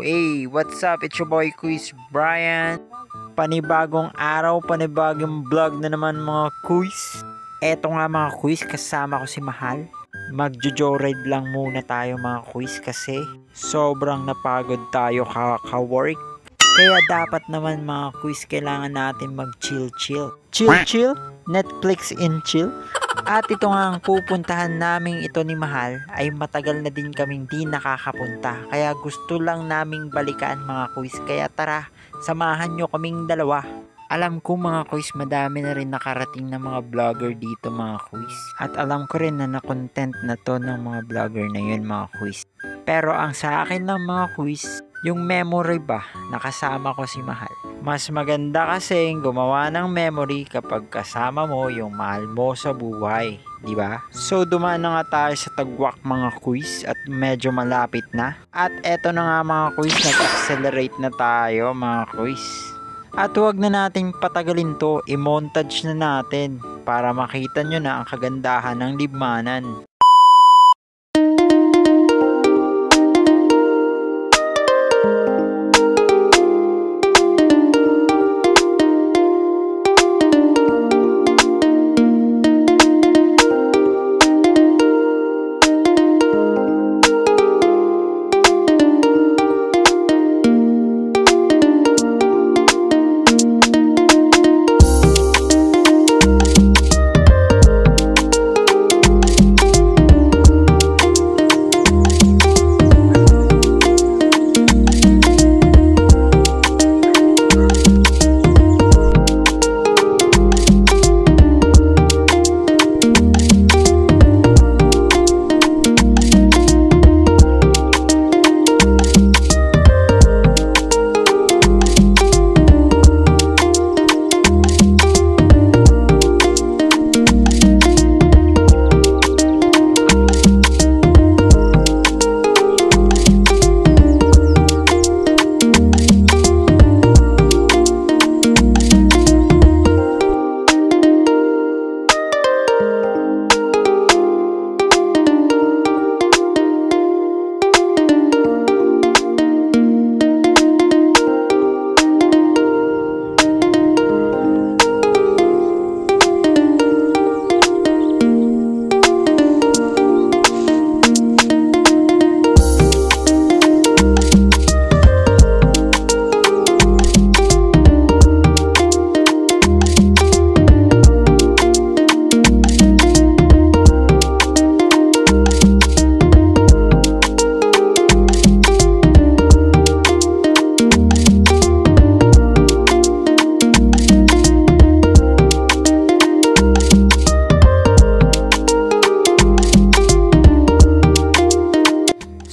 Hey, what's up? It's your boy Quiz Brian. Panibagong araw, panibagong vlog na naman mga quiz. Eto nga mga quiz, kasama ko si Mahal. Magjo-joyride lang muna tayo mga quiz kasi sobrang napagod tayo ka-work. Kaya dapat naman mga quiz, kailangan natin mag-chill-chill. Chill-chill? Netflix and chill? At ito nga ang pupuntahan naming ito ni Mahal ay matagal na din kaming di nakakapunta. Kaya gusto lang naming balikan mga quiz. Kaya tara, samahan nyo kaming dalawa. Alam ko mga quiz, madami na rin nakarating na mga vlogger dito mga quiz. At alam ko rin na na-content na to ng mga vlogger na yun mga quiz. Pero ang sa akin ng mga quiz, yung memory ba, nakasama ko si Mahal. Mas maganda kasi gumawa ng memory kapag kasama mo yung mahal mo sa buhay, di ba? So dumaan na nga tayo sa Tagwak mga quiz at medyo malapit na. At eto na nga mga quiz, nag-accelerate na tayo mga quiz. At huwag na nating patagalin to, i-montage na natin para makita nyo na ang kagandahan ng libmanan.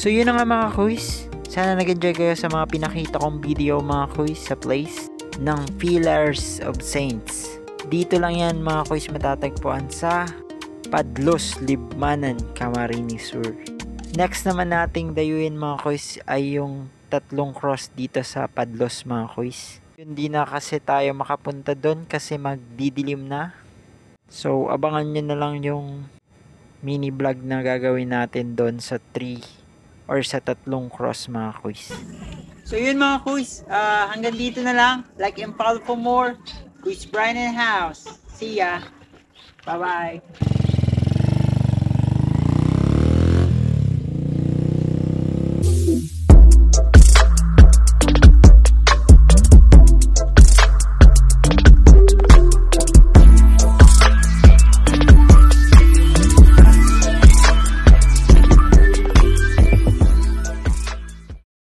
So yun na nga mga quiz. Sana nag-enjoy kayo sa mga pinakita kong video mga quiz sa place ng Pillars of Saints. Dito lang yan mga quiz matatagpuan sa Padlos, Libmanan, Camarines Sur. Next naman nating dayuin mga quiz ay yung tatlong cross dito sa Padlos mga quiz. Hindi na kasi tayo makapunta doon kasi magdidilim na. So abangan nyo na lang yung mini vlog na gagawin natin doon sa 3 or sa tatlong cross mga quiz. So yun mga quiz, hanggang dito na lang. Like and follow for more. Quiz Brian and House. See ya. Bye bye.